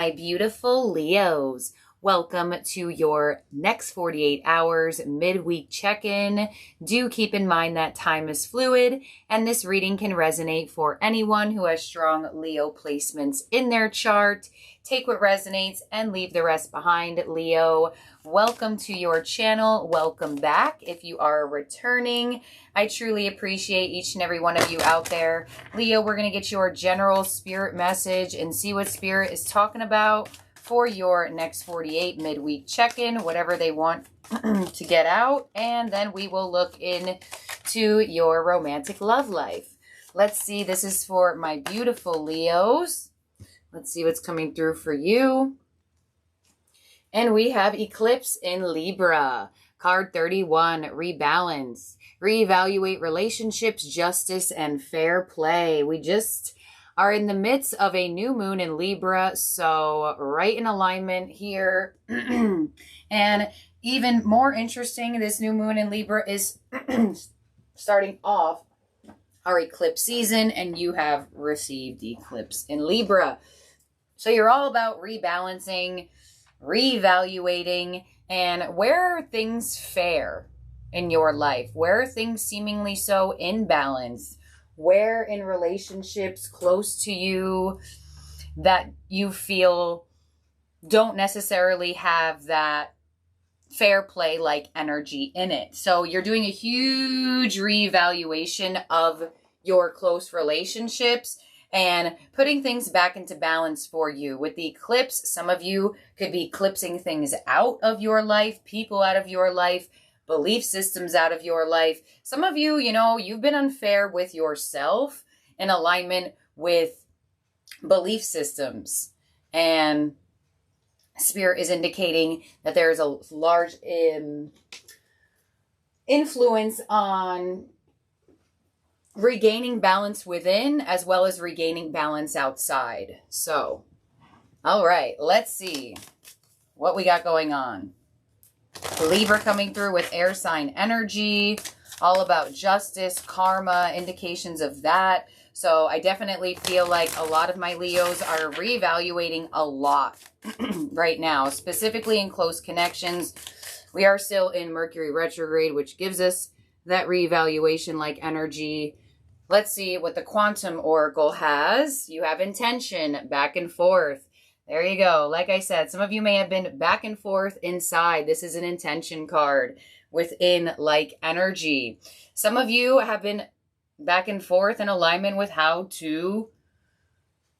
My beautiful Leos, welcome to your next 48 hours midweek check-in. Do keep in mind that time is fluid and this reading can resonate for anyone who has strong Leo placements in their chart. Take what resonates and leave the rest behind, Leo. Welcome to your channel. Welcome back if you are returning. I truly appreciate each and every one of you out there. Leo, we're going to get your general spirit message and see what spirit is talking about for your next 48 midweek check-in, whatever they want to get out. And then we will look into your romantic love life. Let's see. This is for my beautiful Leos. Let's see what's coming through for you. And we have Eclipse in Libra. Card 31, rebalance, reevaluate relationships, justice, and fair play. We just are in the midst of a new moon in Libra, so right in alignment here. And even more interesting, this new moon in Libra is starting off our eclipse season, and you have received eclipse in Libra. So you're all about rebalancing, reevaluating, and where are things fair in your life? Where are things seemingly so imbalanced? Where in relationships close to you that you feel don't necessarily have that fair play like energy in it? So you're doing a huge reevaluation of your close relationships and putting things back into balance for you. With the eclipse, some of you could be eclipsing things out of your life, people out of your life, belief systems out of your life. Some of you, you've been unfair with yourself in alignment with belief systems. And Spirit is indicating that there is a large influence on regaining balance within as well as regaining balance outside. So, all right, let's see what we got going on. Libra coming through with air sign energy, all about justice, karma, indications of that. So I definitely feel like a lot of my Leos are reevaluating a lot right now, specifically in close connections. We are still in Mercury retrograde, which gives us that reevaluation like energy. Let's see what the Quantum Oracle has. You have intention, back and forth. There you go. Like I said, some of you may have been back and forth inside. This is an intention card within like energy. Some of you have been back and forth in alignment with how to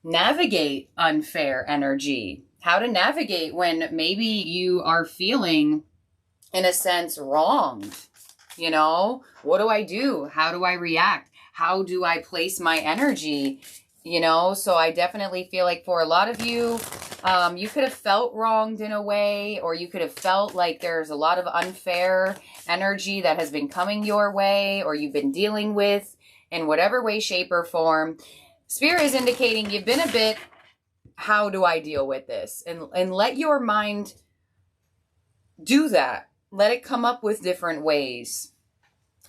navigate unfair energy. How to navigate when maybe you are feeling, in a sense, wronged. What do I do? How do I react? How do I place my energy? So I definitely feel like for a lot of you, you could have felt wronged in a way, or you could have felt like there's a lot of unfair energy that has been coming your way, or you've been dealing with in whatever way, shape, or form. Spirit is indicating you've been a bit, how do I deal with this? And let your mind do that. Let it come up with different ways.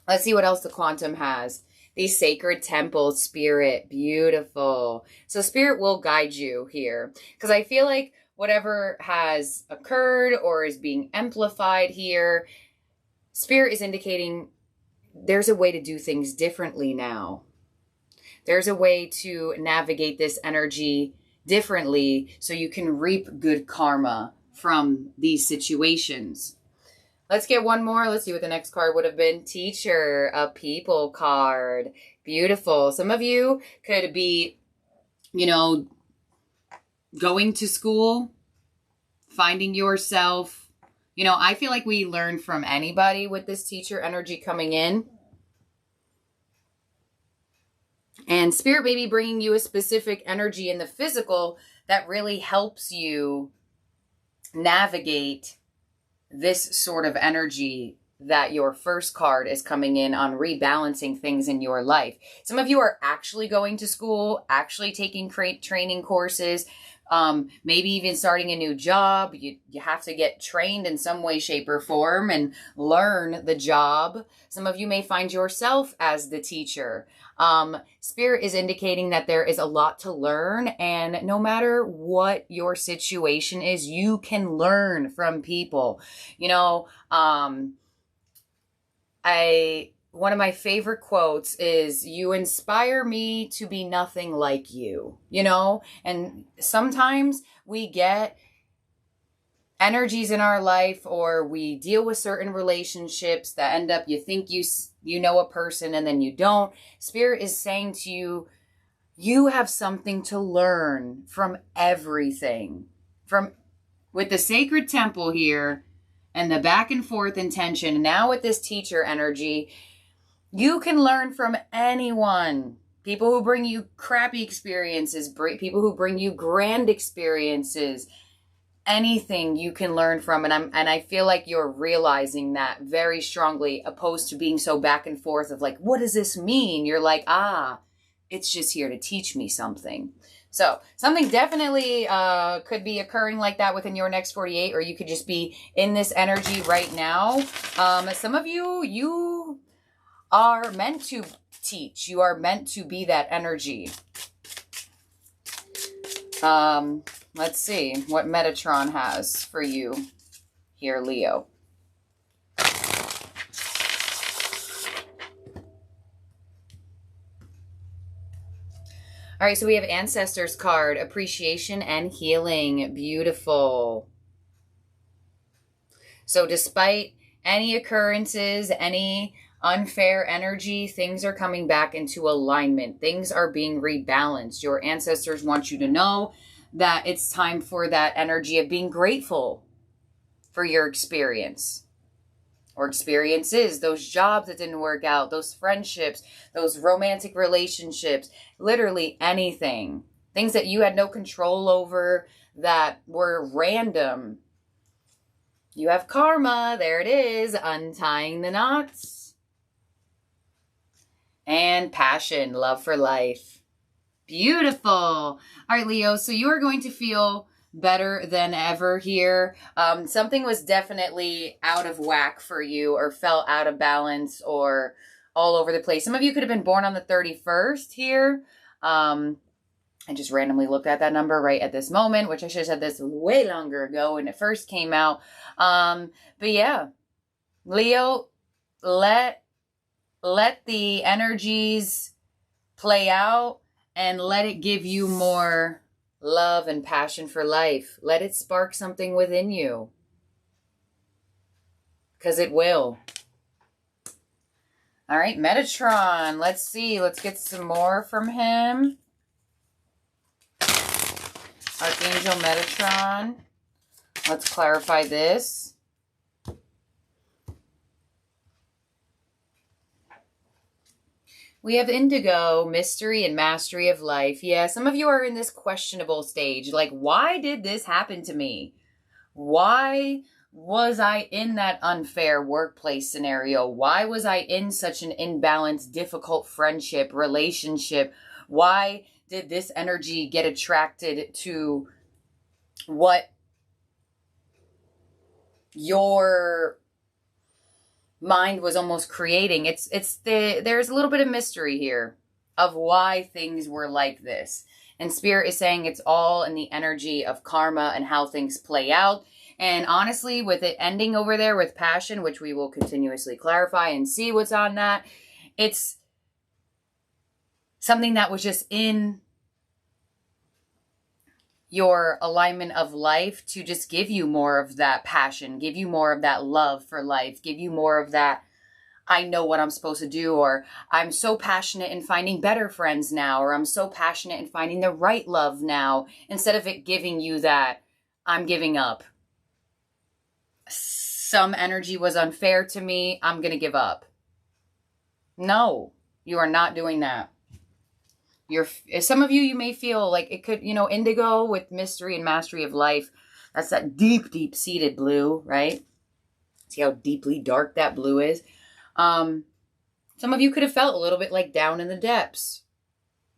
Let's see what else the Quantum has. The sacred temple, Spirit, beautiful. So Spirit will guide you here, because I feel like whatever has occurred or is being amplified here, Spirit is indicating there's a way to do things differently now. There's a way to navigate this energy differently so you can reap good karma from these situations. Let's get one more. Let's see what the next card would have been. Teacher, a people card. Beautiful. Some of you could be, going to school, finding yourself. I feel like we learn from anybody with this teacher energy coming in. And Spirit may be bringing you a specific energy in the physical that really helps you navigate this sort of energy that your first card is coming in on, rebalancing things in your life. Some of you are actually going to school, actually taking training courses, maybe even starting a new job. You have to get trained in some way, shape, or form and learn the job. Some of you may find yourself as the teacher. Spirit is indicating that there is a lot to learn, and no matter what your situation is, you can learn from people. You know, one of my favorite quotes is, "You inspire me to be nothing like you," you know? And sometimes we get energies in our life, or we deal with certain relationships that end up, you think you know a person and then you don't. Spirit is saying to you, you have something to learn from everything. With the sacred temple here and the back and forth intention, and now with this teacher energy, you can learn from anyone. People who bring you crappy experiences, people who bring you grand experiences, anything you can learn from. And I feel like you're realizing that very strongly, opposed to being so back and forth of like, what does this mean? You're like, it's just here to teach me something. So something definitely could be occurring like that within your next 48, or you could just be in this energy right now. Some of you are meant to teach. You are meant to be that energy. Let's see what Metatron has for you here, Leo. All right, so we have Ancestors card, appreciation and healing. Beautiful. So despite any occurrences, any unfair energy, things are coming back into alignment. Things are being rebalanced. Your ancestors want you to know that it's time for that energy of being grateful for your experience or experiences, those jobs that didn't work out, those friendships, those romantic relationships, literally anything. Things that you had no control over, that were random. You have karma. There it is, untying the knots. And passion, love for life. Beautiful. All right, Leo, so you are going to feel better than ever here. Something was definitely out of whack for you, or felt out of balance, or all over the place. Some of you could have been born on the 31st here. I just randomly looked at that number right at this moment, which I should have said this way longer ago when it first came out. But yeah, Leo, let the energies play out and let it give you more love and passion for life. Let it spark something within you, because it will. All right, Metatron. Let's see. Let's get some more from him. Archangel Metatron. Let's clarify this. We have Indigo, mystery and mastery of life. Yeah, some of you are in this questionable stage. Like, why did this happen to me? Why was I in that unfair workplace scenario? Why was I in such an imbalanced, difficult friendship, relationship? Why did this energy get attracted to what your mind was almost creating? There's a little bit of mystery here of why things were like this. And Spirit is saying it's all in the energy of karma and how things play out. And honestly, with it ending over there with passion, which we will continuously clarify and see what's on that, it's something that was just in your alignment of life to just give you more of that passion, give you more of that love for life, give you more of that, I know what I'm supposed to do, or I'm so passionate in finding better friends now, or I'm so passionate in finding the right love now, instead of it giving you that, I'm giving up. Some energy was unfair to me, I'm going to give up. No, you are not doing that. Some of you may feel like it could, indigo with mystery and mastery of life. That's that deep, deep seated blue, right? See how deeply dark that blue is? Some of you could have felt a little bit like down in the depths,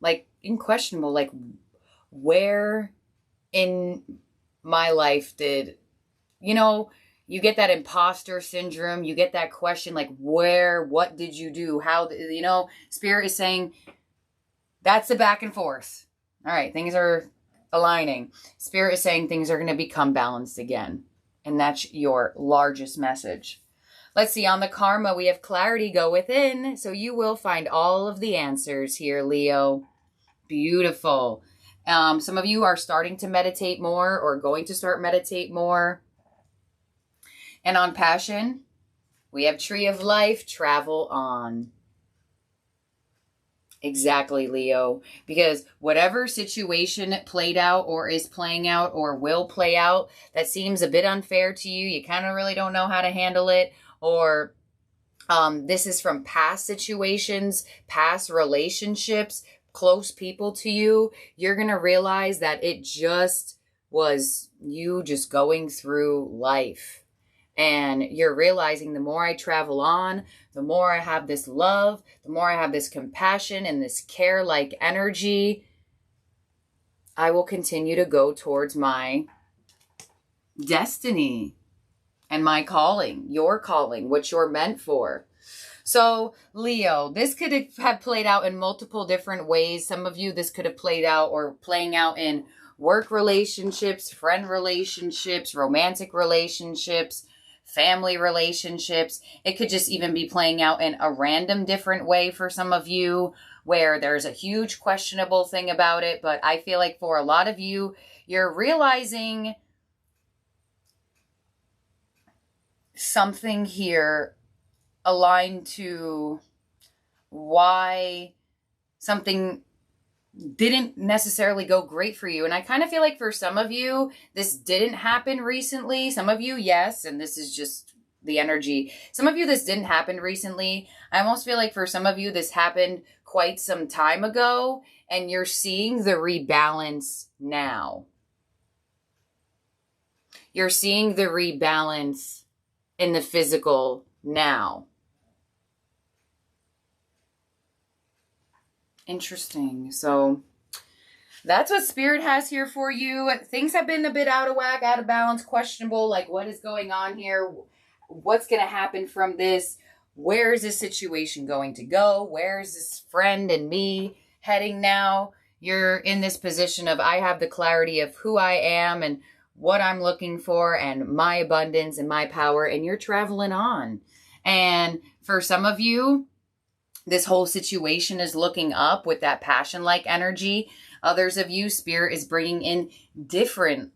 like unquestionable, like where in my life did, you get that imposter syndrome. You get that question like, what did you do? How, Spirit is saying that's the back and forth. All right, things are aligning. Spirit is saying things are going to become balanced again. And that's your largest message. Let's see, on the karma, we have clarity, go within. So you will find all of the answers here, Leo. Beautiful. Some of you are starting to meditate more or going to start meditate more. And on passion, we have Tree of Life, travel on. Exactly, Leo. Because whatever situation played out or is playing out or will play out that seems a bit unfair to you, you kind of really don't know how to handle it, or this is from past situations, past relationships, close people to you, you're going to realize that it just was you just going through life. And you're realizing the more I travel on, the more I have this love, the more I have this compassion and this care-like energy, I will continue to go towards my destiny and my calling, your calling, what you're meant for. So, Leo, this could have played out in multiple different ways. Some of you, this could have played out or playing out in work relationships, friend relationships, romantic relationships, family relationships. It could just even be playing out in a random different way for some of you where there's a huge questionable thing about it. But I feel like for a lot of you, you're realizing something here aligned to why something didn't necessarily go great for you. And I kind of feel like for some of you, this didn't happen recently. Some of you, yes, and this is just the energy. Some of you, this didn't happen recently. I almost feel like for some of you, this happened quite some time ago, and you're seeing the rebalance now. You're seeing the rebalance in the physical now. Interesting. So that's what Spirit has here for you. Things have been a bit out of whack, out of balance, questionable. Like, what is going on here? What's going to happen from this? Where is this situation going to go? Where is this friend and me heading now? You're in this position of, I have the clarity of who I am and what I'm looking for and my abundance and my power, and you're traveling on. And for some of you, this whole situation is looking up with that passion-like energy. Others of you, Spirit is bringing in different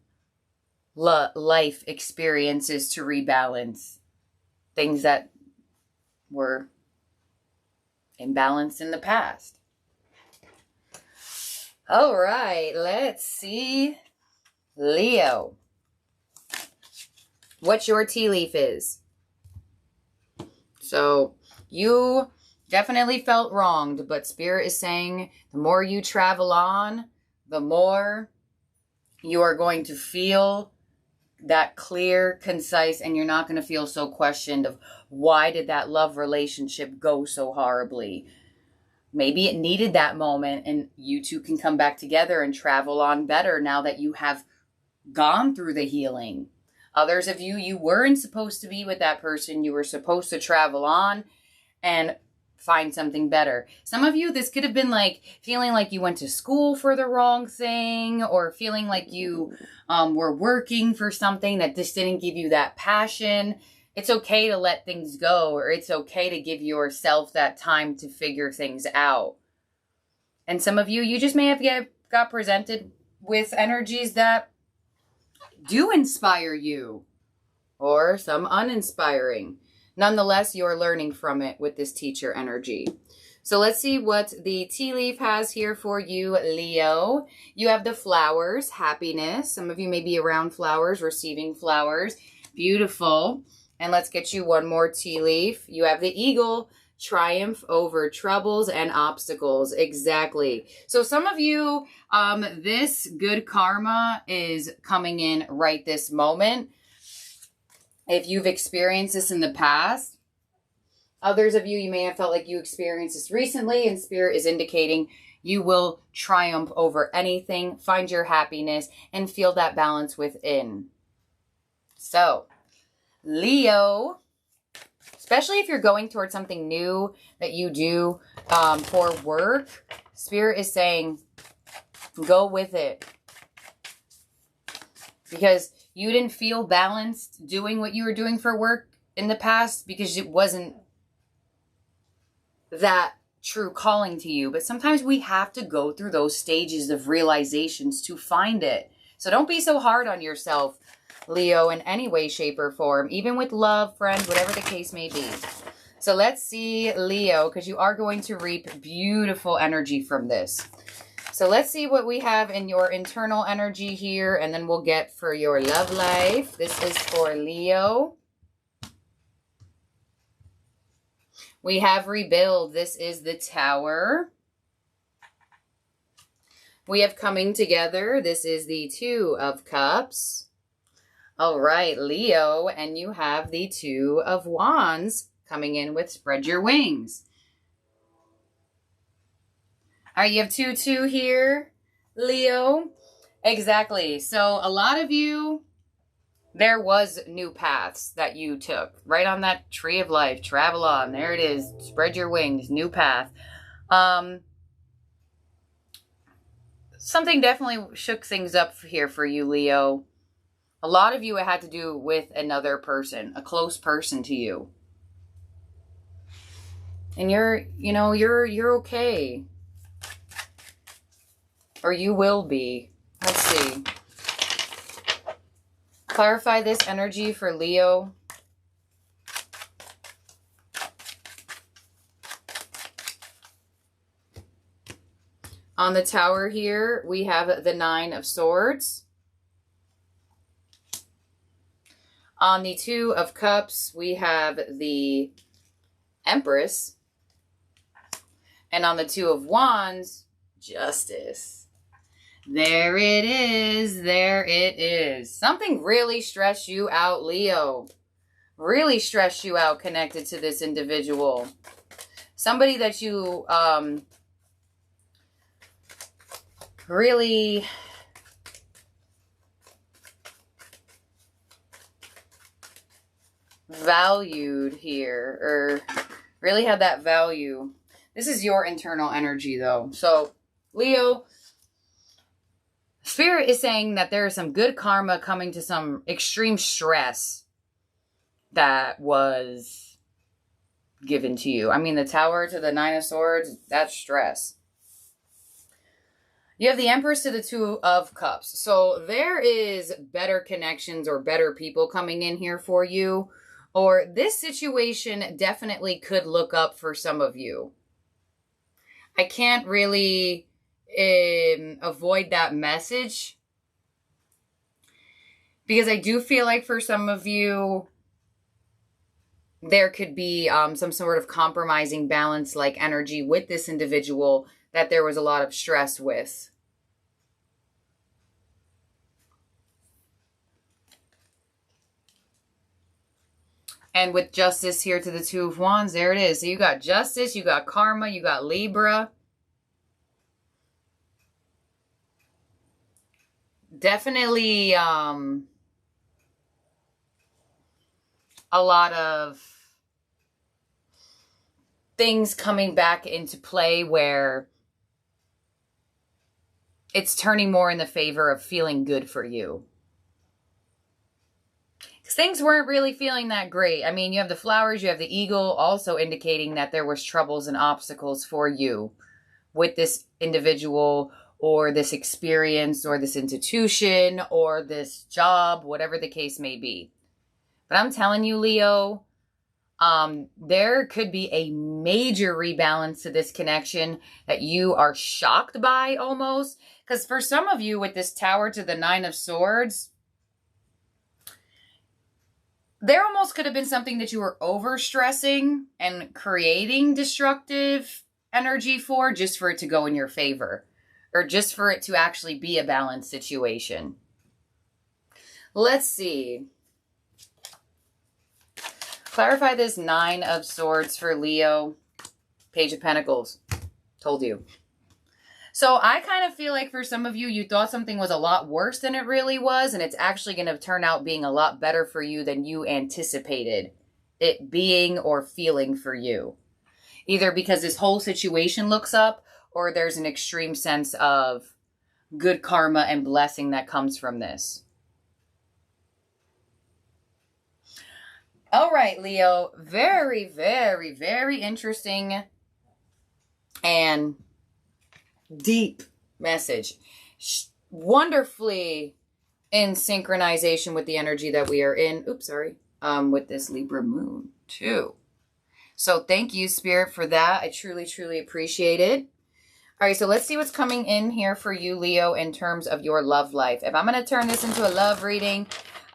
life experiences to rebalance things that were imbalanced in the past. All right, let's see. Leo, what your tea leaf is. So you definitely felt wronged, but Spirit is saying the more you travel on, the more you are going to feel that clear, concise, and you're not going to feel so questioned of why did that love relationship go so horribly. Maybe it needed that moment and you two can come back together and travel on better now that you have gone through the healing. Others of you, you weren't supposed to be with that person. You were supposed to travel on and find something better. Some of you, this could have been like feeling like you went to school for the wrong thing, or feeling like you were working for something that just didn't give you that passion. It's okay to let things go, or it's okay to give yourself that time to figure things out. And some of you, you just may have got presented with energies that do inspire you, or some uninspiring. Nonetheless, you're learning from it with this teacher energy. So let's see what the tea leaf has here for you, Leo. You have the flowers, happiness. Some of you may be around flowers, receiving flowers. Beautiful. And let's get you one more tea leaf. You have the eagle, triumph over troubles and obstacles. Exactly. So some of you, this good karma is coming in right this moment. If you've experienced this in the past, others of you, you may have felt like you experienced this recently, and Spirit is indicating You will triumph over anything, find your happiness, and feel that balance within. So, Leo, especially if you're going towards something new that you do for work, Spirit is saying, go with it. Because you didn't feel balanced doing what you were doing for work in the past because it wasn't that true calling to you. But sometimes we have to go through those stages of realizations to find it. So don't be so hard on yourself, Leo, in any way, shape, or form, even with love, friends, whatever the case may be. So let's see, Leo, because you are going to reap beautiful energy from this. So let's see what we have in your internal energy here, and then we'll get for your love life. This is for Leo. We have rebuild. This is the Tower. We have coming together. This is the Two of Cups. All right, Leo, and you have the Two of Wands coming in with spread your wings. All right, you have 2-2 here, Leo. Exactly. So a lot of you, there was new paths that you took. Right on that tree of life. Travel on. There it is. Spread your wings. New path. Something definitely shook things up here for you, Leo. A lot of you it had to do with another person, a close person to you. And you're okay. Or you will be. Let's see. Clarify this energy for Leo. On the Tower here, we have the Nine of Swords. On the Two of Cups, we have the Empress. And on the Two of Wands, Justice. There it is. There it is. Something really stressed you out, Leo. Really stressed you out connected to this individual. Somebody that you really valued here, or really had that value. This is your internal energy, though. So, Leo, Spirit is saying that there is some good karma coming to some extreme stress that was given to you. I mean, the Tower to the Nine of Swords, that's stress. You have the Empress to the Two of Cups. So there is better connections or better people coming in here for you. Or this situation definitely could look up for some of you. I can't really avoid that message. Because I do feel like for some of you, there could be some sort of compromising balance like energy with this individual that there was a lot of stress with. And with Justice here to the Two of Wands, there it is. So you got Justice, you got Karma, you got Libra. Definitely a lot of things coming back into play where it's turning more in the favor of feeling good for you. Because things weren't really feeling that great. I mean, you have the flowers, you have the eagle, also indicating that there was troubles and obstacles for you with this individual or this experience or this institution or this job, whatever the case may be. But I'm telling you, Leo, there could be a major rebalance to this connection that you are shocked by almost. Because for some of you with this Tower to the Nine of Swords, there almost could have been something that you were overstressing and creating destructive energy for just for it to go in your favor. Or just for it to actually be a balanced situation. Let's see. Clarify this Nine of Swords for Leo. Page of Pentacles. Told you. So I kind of feel like for some of you, you thought something was a lot worse than it really was, and it's actually going to turn out being a lot better for you than you anticipated it being or feeling for you. Either because this whole situation looks up, or there's an extreme sense of good karma and blessing that comes from this. All right, Leo, very, very, very interesting and deep message. Wonderfully in synchronization with the energy that we are in. Oops, sorry. With this Libra moon too. So thank you, Spirit, for that. I truly, truly appreciate it. All right, so let's see what's coming in here for you, Leo, in terms of your love life. If I'm going to turn this into a love reading,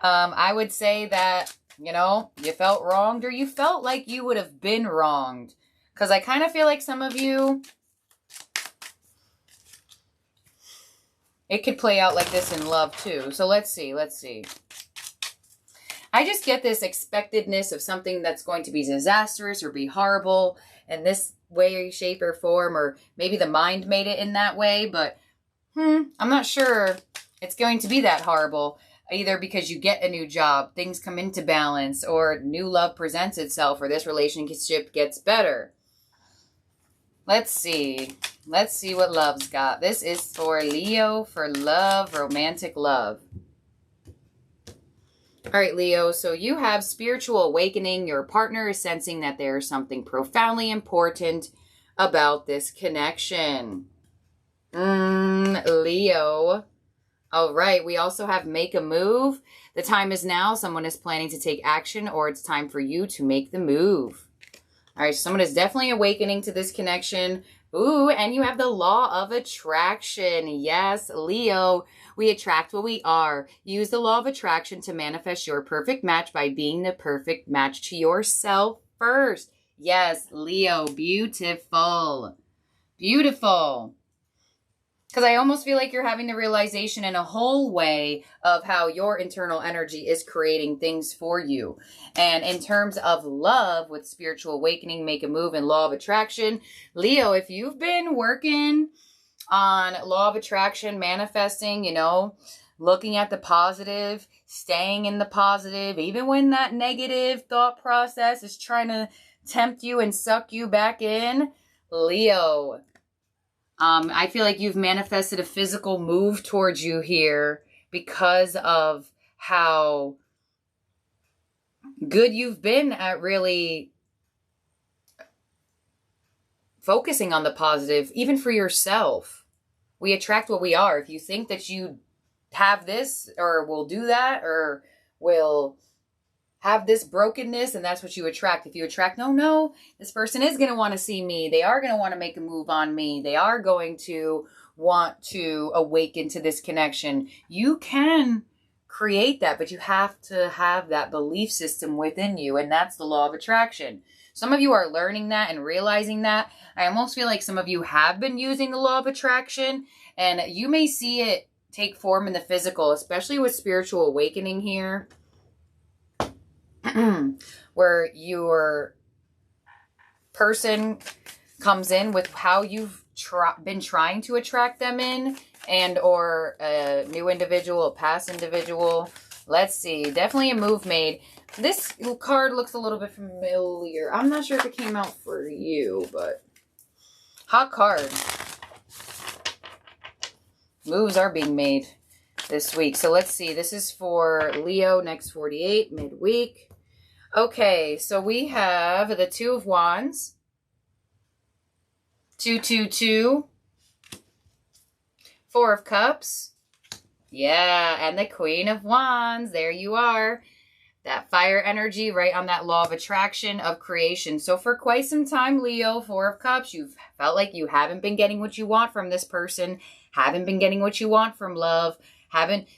I would say that, you know, you felt wronged, or you felt like you would have been wronged. Because I kind of feel like some of you, it could play out like this in love too. So let's see. I just get this expectedness of something that's going to be disastrous or be horrible in this way, shape, or form, or maybe the mind made it in that way, but I'm not sure it's going to be that horrible. Either because you get a new job, things come into balance, or new love presents itself, or this relationship gets better. Let's see what love's got. This is for Leo, for love, romantic love. All right, Leo, so you have spiritual awakening. Your partner is sensing that there's something profoundly important about this connection. Leo. All right, we also have make a move. The time is now. Someone is planning to take action, or it's time for you to make the move. All right, someone is definitely awakening to this connection. Ooh, and you have the law of attraction. Yes, Leo, we attract what we are. Use the law of attraction to manifest your perfect match by being the perfect match to yourself first. Yes, Leo, beautiful. Beautiful. Because I almost feel like you're having the realization in a whole way of how your internal energy is creating things for you. And in terms of love, with spiritual awakening, make a move, and law of attraction, Leo, if you've been working on law of attraction, manifesting, you know, looking at the positive, staying in the positive, even when that negative thought process is trying to tempt you and suck you back in, Leo, I feel like you've manifested a physical move towards you here because of how good you've been at really focusing on the positive, even for yourself. We attract what we are. If you think that you have this, or will do that, or will have this brokenness, and that's what you attract. If you attract, no, this person is going to want to see me. They are going to want to make a move on me. They are going to want to awaken to this connection. You can create that, but you have to have that belief system within you, and that's the law of attraction. Some of you are learning that and realizing that. I almost feel like some of you have been using the law of attraction, and you may see it take form in the physical, especially with spiritual awakening here. Where your person comes in with how you've been trying to attract them in, and or a new individual, a past individual. Let's see. Definitely a move made. This card looks a little bit familiar. I'm not sure if it came out for you, but hot card. Moves are being made this week. So let's see. This is for Leo, next 48, midweek. Okay, so we have the Two of Wands, 222, Four of Cups, yeah, and the Queen of Wands. There you are. That fire energy right on that law of attraction, of creation. So for quite some time, Leo, Four of Cups, you've felt like you haven't been getting what you want from this person, haven't been getting what you want from love,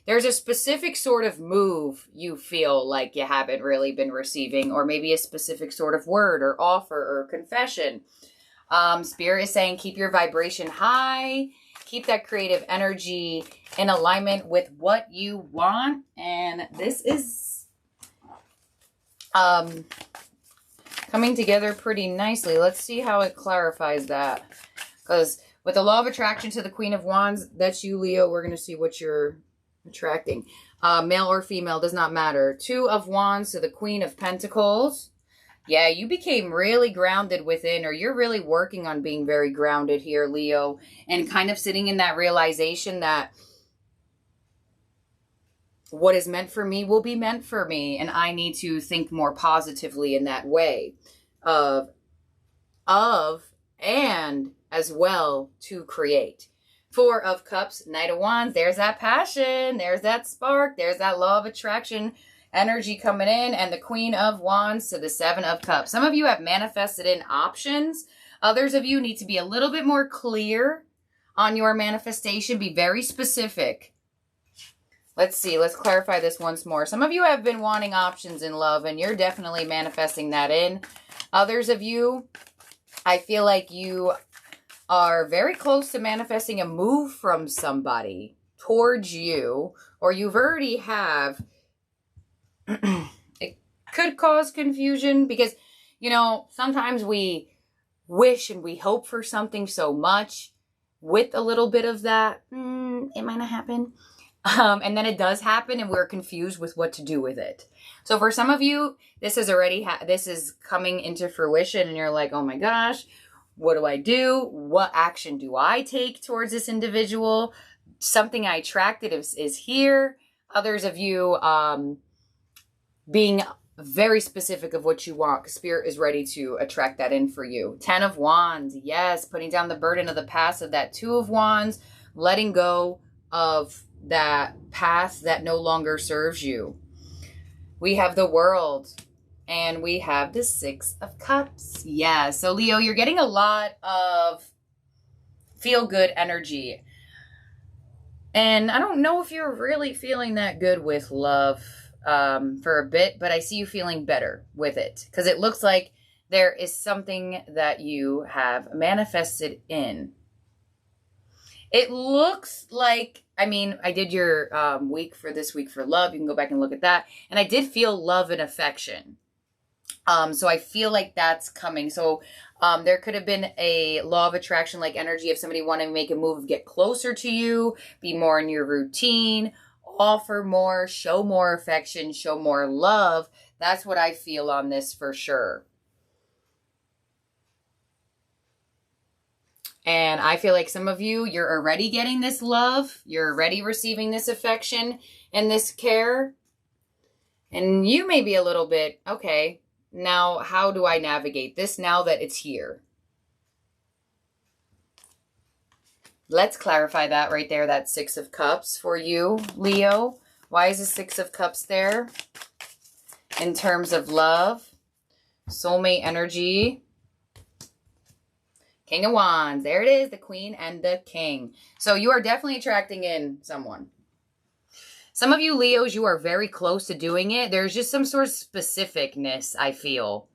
there's a specific sort of move you feel like you haven't really been receiving, or maybe a specific sort of word or offer or confession. Spirit is saying keep your vibration high, keep that creative energy in alignment with what you want. And this is coming together pretty nicely. Let's see how it clarifies that. Because With the law of attraction to the Queen of Wands, that's you, Leo. We're going to see what you're attracting. Male or female, does not matter. Two of Wands to the Queen of Pentacles. Yeah, you became really grounded within, or you're really working on being very grounded here, Leo, and kind of sitting in that realization that what is meant for me will be meant for me, and I need to think more positively in that way of and as well to create. Four of Cups, Knight of Wands, there's that passion, there's that spark, there's that law of attraction energy coming in, and the Queen of Wands to the Seven of Cups. Some of you have manifested in options. Others of you need to be a little bit more clear on your manifestation. Be very specific. Let's see. Let's clarify this once more. Some of you have been wanting options in love, and you're definitely manifesting that in. Others of you, I feel like you are very close to manifesting a move from somebody towards you, or you've already have. It could cause confusion because, you know, sometimes we wish and we hope for something so much with a little bit of that, it might not happen. And then it does happen and we're confused with what to do with it. So for some of you, this is already, this is coming into fruition and you're like, oh my gosh, what do I do? What action do I take towards this individual? Something I attracted is here. Others of you, being very specific of what you want, because Spirit is ready to attract that in for you. 10 of Wands, yes, putting down the burden of the past of that 2 of Wands, letting go of that past that no longer serves you. We have the World, and we have the 6 of Cups. Yeah, so Leo, you're getting a lot of feel-good energy. And I don't know if you're really feeling that good with love for a bit, but I see you feeling better with it because it looks like there is something that you have manifested in. It looks like, I mean, I did your week for this week for love. You can go back and look at that. And I did feel love and affection. So I feel like that's coming. So there could have been a law of attraction like energy of somebody wanting to make a move, get closer to you, be more in your routine, offer more, show more affection, show more love. That's what I feel on this for sure. And I feel like some of you, you're already getting this love. You're already receiving this affection and this care. And you may be a little bit, okay, now how do I navigate this now that it's here? Let's clarify that right there, that 6 of Cups for you, Leo. Why is the 6 of Cups there? In terms of love, soulmate energy, King of Wands. There it is, the Queen and the King. So you are definitely attracting in someone. Some of you Leos, you are very close to doing it. There's just some sort of specificness, I feel,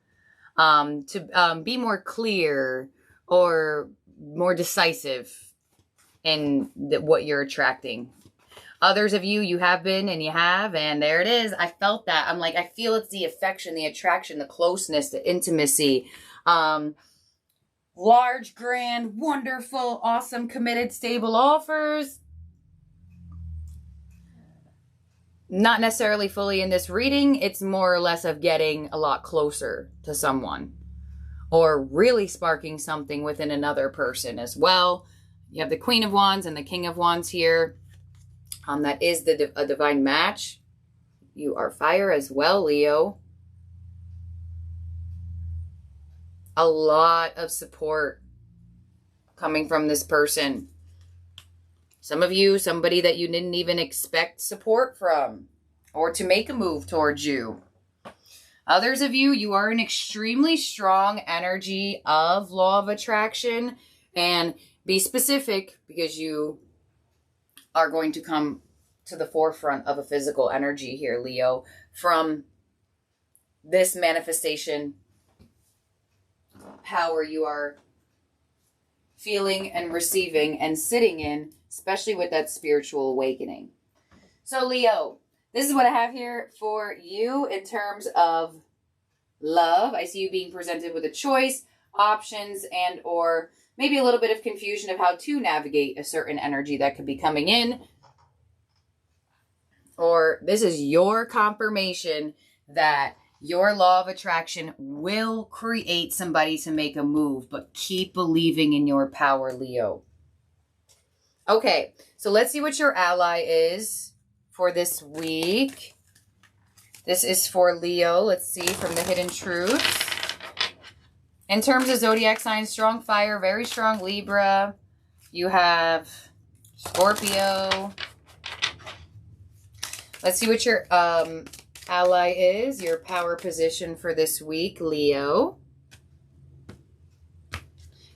to be more clear or more decisive in what you're attracting. Others of you, you have been and you have, and there it is. I felt that. I'm like, I feel it's the affection, the attraction, the closeness, the intimacy. Large, grand, wonderful, awesome, committed, stable offers. Not necessarily fully in this reading. It's more or less of getting a lot closer to someone or really sparking something within another person as well. You have the Queen of Wands and the King of Wands here. That is a divine match. You are fire as well, Leo. A lot of support coming from this person. Some of you, somebody that you didn't even expect support from or to make a move towards you. Others of you, you are an extremely strong energy of law of attraction, and be specific because you are going to come to the forefront of a physical energy here, Leo, from this manifestation power you are feeling and receiving and sitting in, especially with that spiritual awakening. So Leo, this is what I have here for you in terms of love. I see you being presented with a choice. options and or maybe a little bit of confusion of how to navigate a certain energy that could be coming in. Or this is your confirmation that your law of attraction will create somebody to make a move, but keep believing in your power, Leo. Okay, so let's see what your ally is for this week. This is for Leo. Let's see from the Hidden Truths. In terms of zodiac signs, strong fire, very strong Libra. You have Scorpio. Let's see what your ally is, your power position for this week, Leo.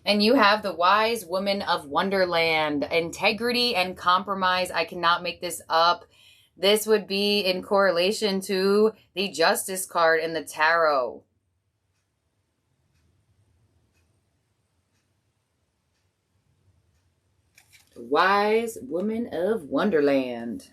And you have the wise woman of Wonderland. Integrity and compromise. I cannot make this up. This would be in correlation to the Justice card in the tarot. The wise woman of Wonderland.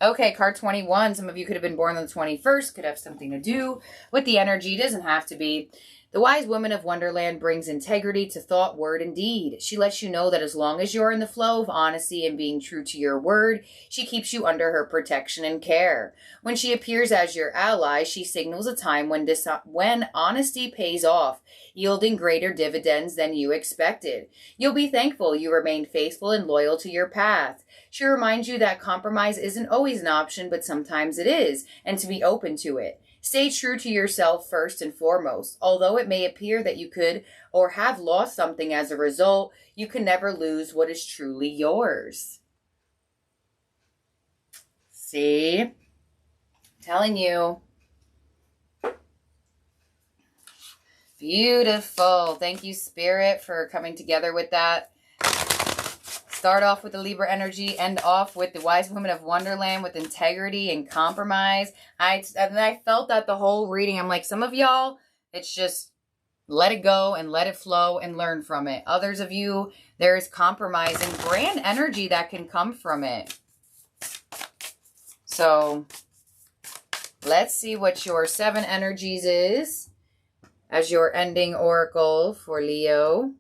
Okay, card 21. Some of you could have been born on the 21st. Could have something to do with the energy. Doesn't have to be. The wise woman of Wonderland brings integrity to thought, word, and deed. She lets you know that as long as you're in the flow of honesty and being true to your word, she keeps you under her protection and care. When she appears as your ally, she signals a time when honesty pays off, yielding greater dividends than you expected. You'll be thankful you remained faithful and loyal to your path. She reminds you that compromise isn't always an option, but sometimes it is, and to be open to it. Stay true to yourself first and foremost. Although it may appear that you could or have lost something as a result, you can never lose what is truly yours. See? Telling you. Beautiful. Thank you, Spirit, for coming together with that. Start off with the Libra energy, end off with the wise woman of Wonderland with integrity and compromise. I felt that the whole reading. I'm like, some of y'all, it's just let it go and let it flow and learn from it. Others of you, there is compromise and grand energy that can come from it. So let's see what your 7 energies is as your ending oracle for Leo.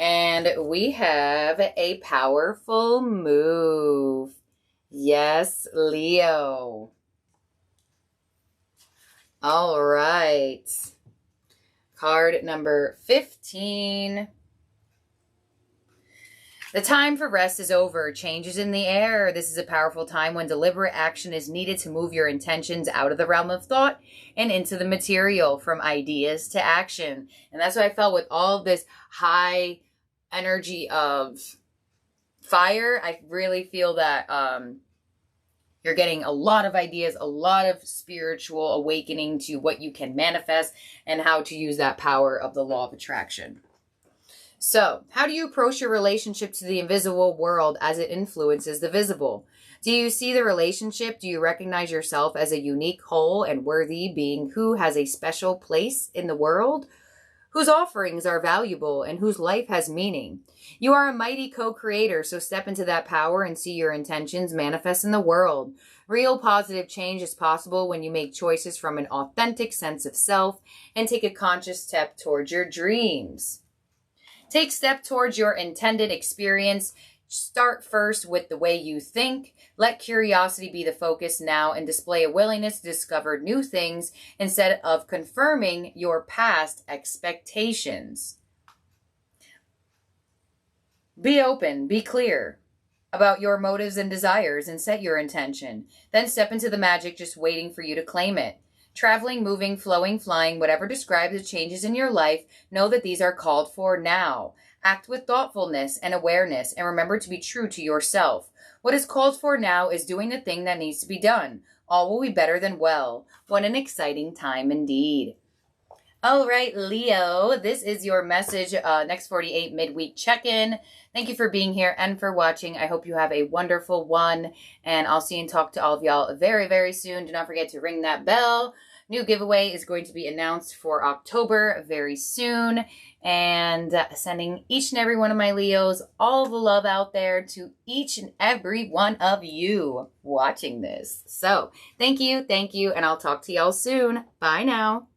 And we have a powerful move. Yes, Leo. All right. Card number 15. The time for rest is over. Change is in the air. This is a powerful time when deliberate action is needed to move your intentions out of the realm of thought and into the material, from ideas to action. And that's what I felt with all of this high energy of fire. I really feel that you're getting a lot of ideas, a lot of spiritual awakening to what you can manifest and how to use that power of the law of attraction. So, how do you approach your relationship to the invisible world as it influences the visible? Do you see the relationship? Do you recognize yourself as a unique whole and worthy being who has a special place in the world? Whose offerings are valuable and whose life has meaning? You are a mighty co-creator, so step into that power and see your intentions manifest in the world. Real positive change is possible when you make choices from an authentic sense of self and take a conscious step towards your dreams. Take step towards your intended experience. Start first with the way you think. Let curiosity be the focus now and display a willingness to discover new things instead of confirming your past expectations. Be open, be clear about your motives and desires and set your intention. Then step into the magic just waiting for you to claim it. Traveling, moving, flowing, flying, whatever describes the changes in your life, know that these are called for now. Act with thoughtfulness and awareness, and remember to be true to yourself. What is called for now is doing the thing that needs to be done. All will be better than well. What an exciting time indeed. All right, Leo, this is your message, next 48 midweek check-in. Thank you for being here and for watching. I hope you have a wonderful one, and I'll see and talk to all of y'all very, very soon. Do not forget to ring that bell. New giveaway is going to be announced for October very soon, and sending each and every one of my Leos all the love out there to each and every one of you watching this. So thank you, and I'll talk to y'all soon. Bye now.